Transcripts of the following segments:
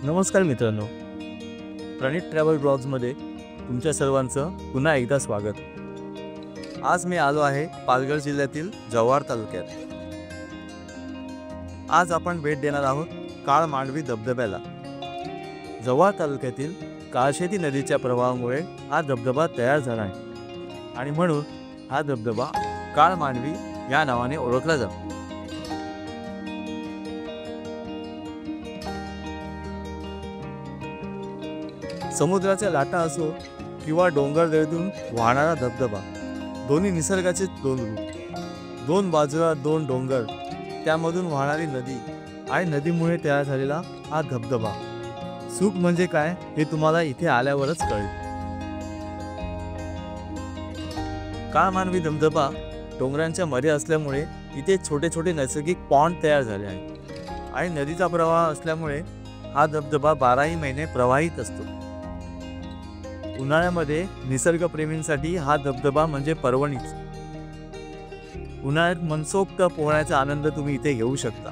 नमस्कार मित्रांनो, प्रणित ट्रॅव्हल ब्लॉग्समध्ये तुमच्या सर्वांचं पुन्हा एकदा स्वागत। आज मी आलो आहे पालघर जिल्ह्यातील जव्हार तालुक्यात। आज आपण भेट देणार आहोत काळमांडवी धबधब्याला। जव्हार तालुक्यातील काळशेती नदीच्या प्रवाहामुळे हा धबधबा तयार झाला आहे आणि म्हणून हा धबधबा काळमांडवी या नावाने ओळखला जातो। समुद्राच्या लाटा असो किंवा डोंगरदरीतून वाहणारा धबधबा, दोन्ही निसर्गाचे दोन रूप। दोन बाजूला दोन डोंगर, त्यामधून वाहणारी नदी आणि नदीमुळे तयार झालेला हा धबधबा। सुख म्हणजे काय हे तुम्हाला इथे आल्यावरच कळेल। काळमांडवी धबधबा डोंगरांच्या मध्ये असल्यामुळे इथे छोटे छोटे नैसर्गिक पॉन्ड तयार झाले आहेत आणि नदीचा प्रवाह असल्यामुळे हा धबधबा 12ही महिने प्रवाहित असतो। उन्हाळ्यामध्ये निसर्गप्रेमींसाठी हा धबधबा म्हणजे पर्वणीच। उन्हाळ्यात मनसोक्त पोहण्याचा आनंद तुम्ही इथे घेऊ शकता।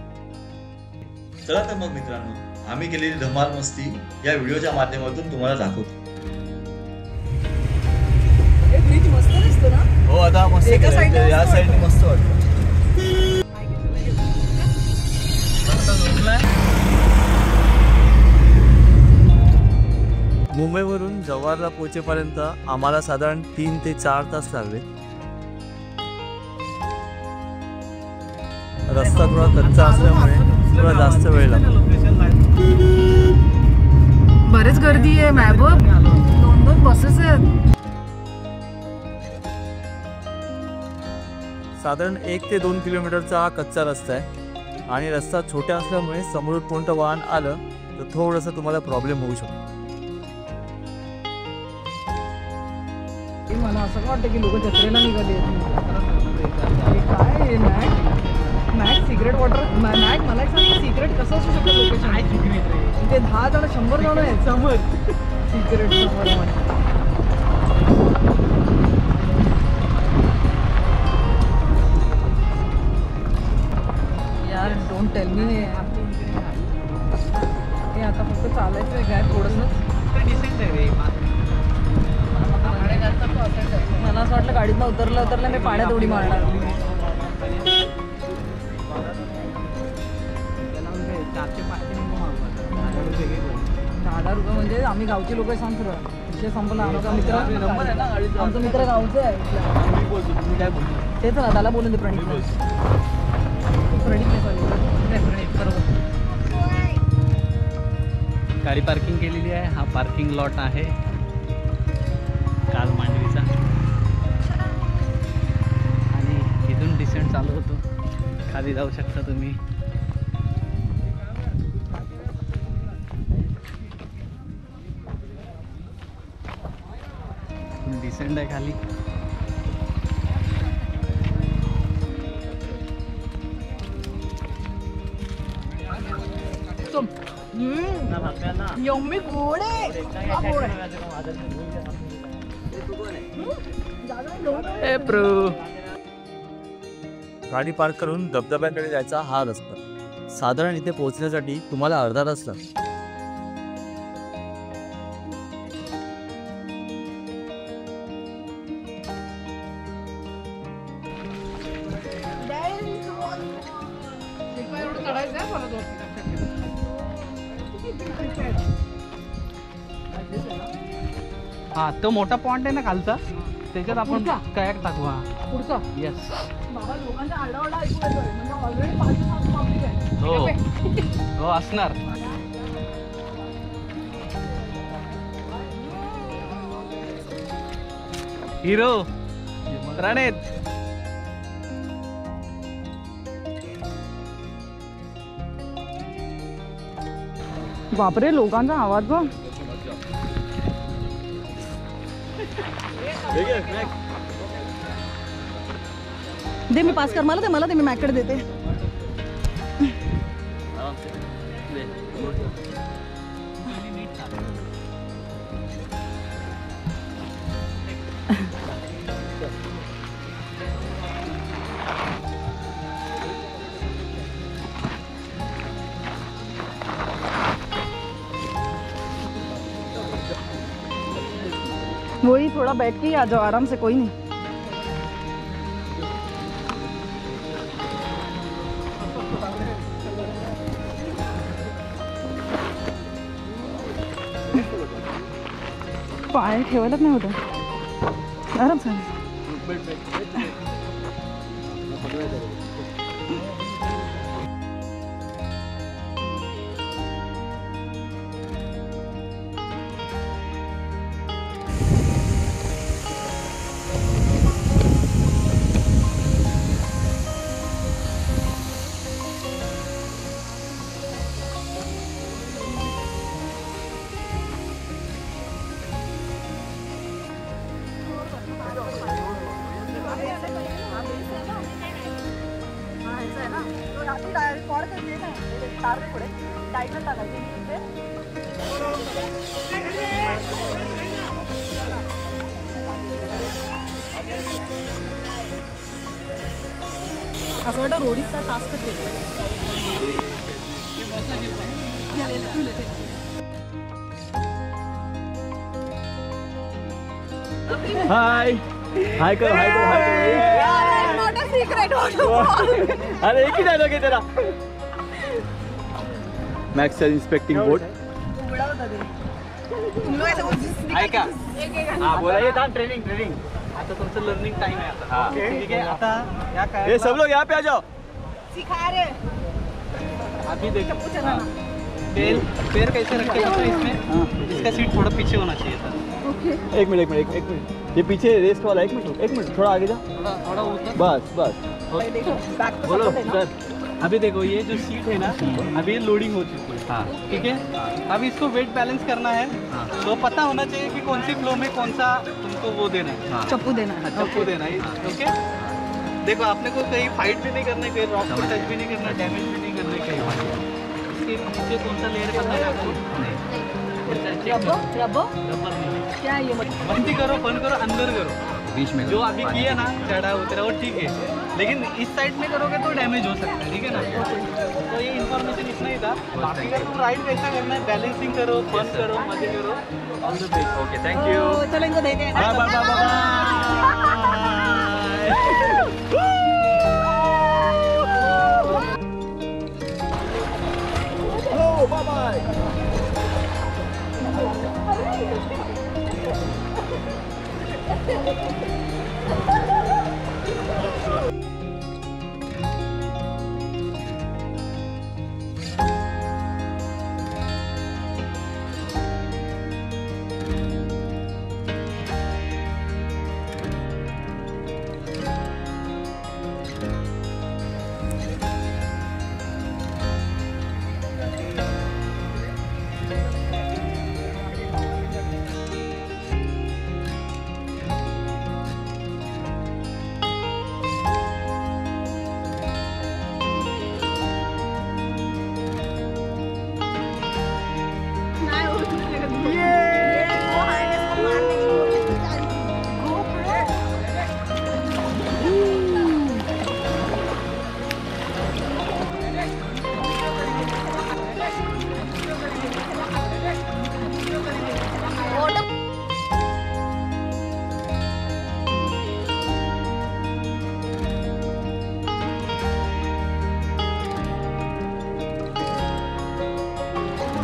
चला तर मग मित्रांनो, आम्ही केलेली धमाल मस्ती या व्हिडिओच्या माध्यमातून तुम्हाला दाखवतो। ब्रिज मस्त दिसतो ना? हो, आता मस्त एका साइडला या साइडने मस्त वाटतं। मुंबईवरून जव्हारला पोहोचेपर्यंत आम्हाला साधारण 3 ते 4 तास लागले। रस्ता थोडा कच्चा असल्यामुळे थोडा जास्त वेळ लागला। बरेच गर्दी आहे महबूब, 2-2 बसेस आहेत। साधारण 1 ते 2 किलोमीटरचा हा कच्चा रस्ता आहे आणि रस्ता छोटा असल्यामुळे समोरून कोणतं वाहन आलं तर थोडंसं तुम्हाला प्रॉब्लेम होऊ शकतो। मला असं वाटतं की लोक जत्रेला निघाले काय मॅक सिक्रेट वॉटर मॅक। मला एक सांग, सिक्रेट कसं असू शकतं लोकेशन? काय सिक्रेट रे? ते 10 जण 100 जण आहेत समोर सिक्रेट समोर। यार डोंट टेल मी हे आता फक्त चालायचं आहे काय थोडंसं डिसेंट आहे रे। मला असं वाटलं गाडीतनं उतरलं मी पाण्यात उडी मारणार। 10,000 रुपये म्हणजे आम्ही गावची लोक सांग खरं विषय संपला। आमचा मित्र गावचं आहे तेच ना, त्याला बोलून दे प्रणित बरोबर। गाडी पार्किंग केलेली आहे। हा पार्किंग लॉट आहे काळमांडवीचा आणि इथून डिसेंट चालू होतो। खाली जाऊ शकता तुम्ही। डिसेंट आहे खाली। यम्मी गोड आहे। गाडी पार्क करून धबधब्याकडे जायचा हा रस्ता। साधारण इथे पोहोचण्यासाठी तुम्हाला अर्धा तास लागतो। हा तो मोठा पॉइंट आहे ना खालचा, त्याच्यात आपण कायाक टाकू। हा पुढचा येस। बाबा लोकांचा आरडाओरडा ऐकू येतोय म्हणजे ऑलरेडी 5 तास पब्लिक आहे। हो हो असणार। हिरो प्रणित बापरे लोकांचा आवाज बघ। दे मी पास कर, मला दे मी मॅककडे देते। वही थोड़ा बैठ के ही आ जाओ आराम से, कोई नहीं। पाय ठेवायलाच नाही होतं, आराम से। असं वाटतं रोडीचा टास्क हाय हाय करो हाय करो हाय करो। अरे एक ही डायलॉग है तेरा। मैक्स इंस्पेक्टिंग बोर्ड ऐका, हाँ बोला ये था ट्रेनिंग ट्रेनिंग। आता तुमचं लर्निंग टाइम आहे आता। हाँ। ठीक है, आता या काय ये सब लोग यहाँ पे आ जाओ। सिखा रहे। अभी देखो पैर पैर कैसे रखते हैं पता है इसमें? इसका सीट थोड़ा पीछे होना चाहिए था। एक मिनट एक मिनट, ये पीछे रेस्ट वाला, एक मिनट थोड़ा आगे जा। थोड़ा ऊपर। बस बस बोलो सर। अभी देखो ये जो सीट है ना, अभी लोडिंग हो चुकी है। हाँ। ठीक है, अभी इसको वेट बैलेंस करना है। तो पता होना चाहिए कि कौन सी फ्लो में कौन सा तुमको वो देना है, चप्पू देना है। चप्पू देना है। ओके, देखो आपने को कहीं फाइट भी नहीं करना है, कहीं रॉक को टच भी नहीं करना, डैमेज भी नहीं करना है कहीं। इसके पीछे कौन सा लेयर करना है आपको? रब्बो रबर नहीं। क्या ये मस्ती करो, फन करो, अंदर करो बीच में। जो अभी किया ना चढ़ा उतरा वो ठीक है, लेकिन इस साइड में करोगे तो डैमेज हो सकता है। ठीक है ना? तो ये इन्फॉर्मेशन इतना ही था। बाकी का तुम राइड कैसा करना है, बैलेंसिंग करो, फन करो, मजे करो। All the best. Okay, thank you. चलो इनको देते हैं। Bye bye bye bye.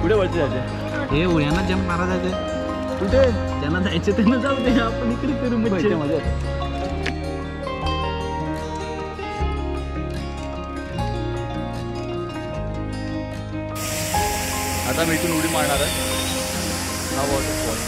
कुठे वरती जायचे? हे उड्यांना जंप मारा जायचे कुठे? त्यांना जायचे त्यांना जाऊ दे, आपण इकडे करू मच्छी. मजा आता मी इथून उडी मारणार आहे. हा वॉटरफॉल.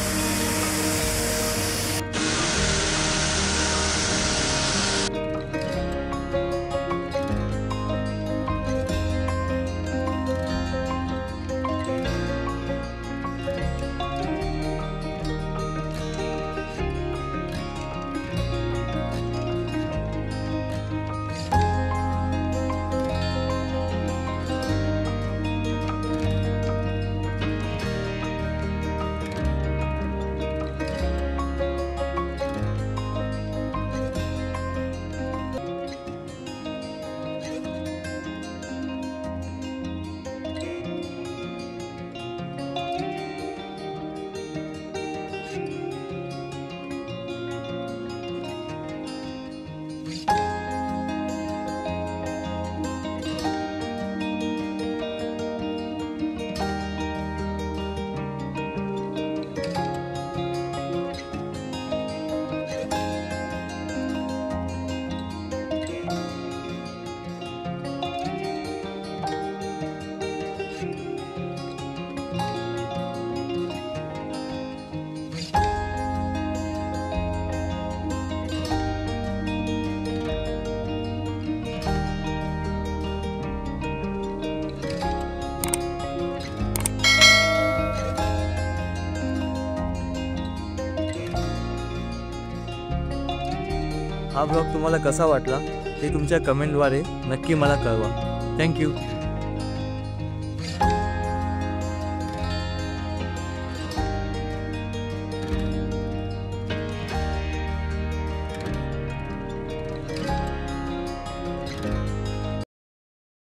हा ब्लॉग तुम्हाला कसा वाटला ते तुमच्या कमेंटद्वारे नक्की मला कळवा. थँक्यू.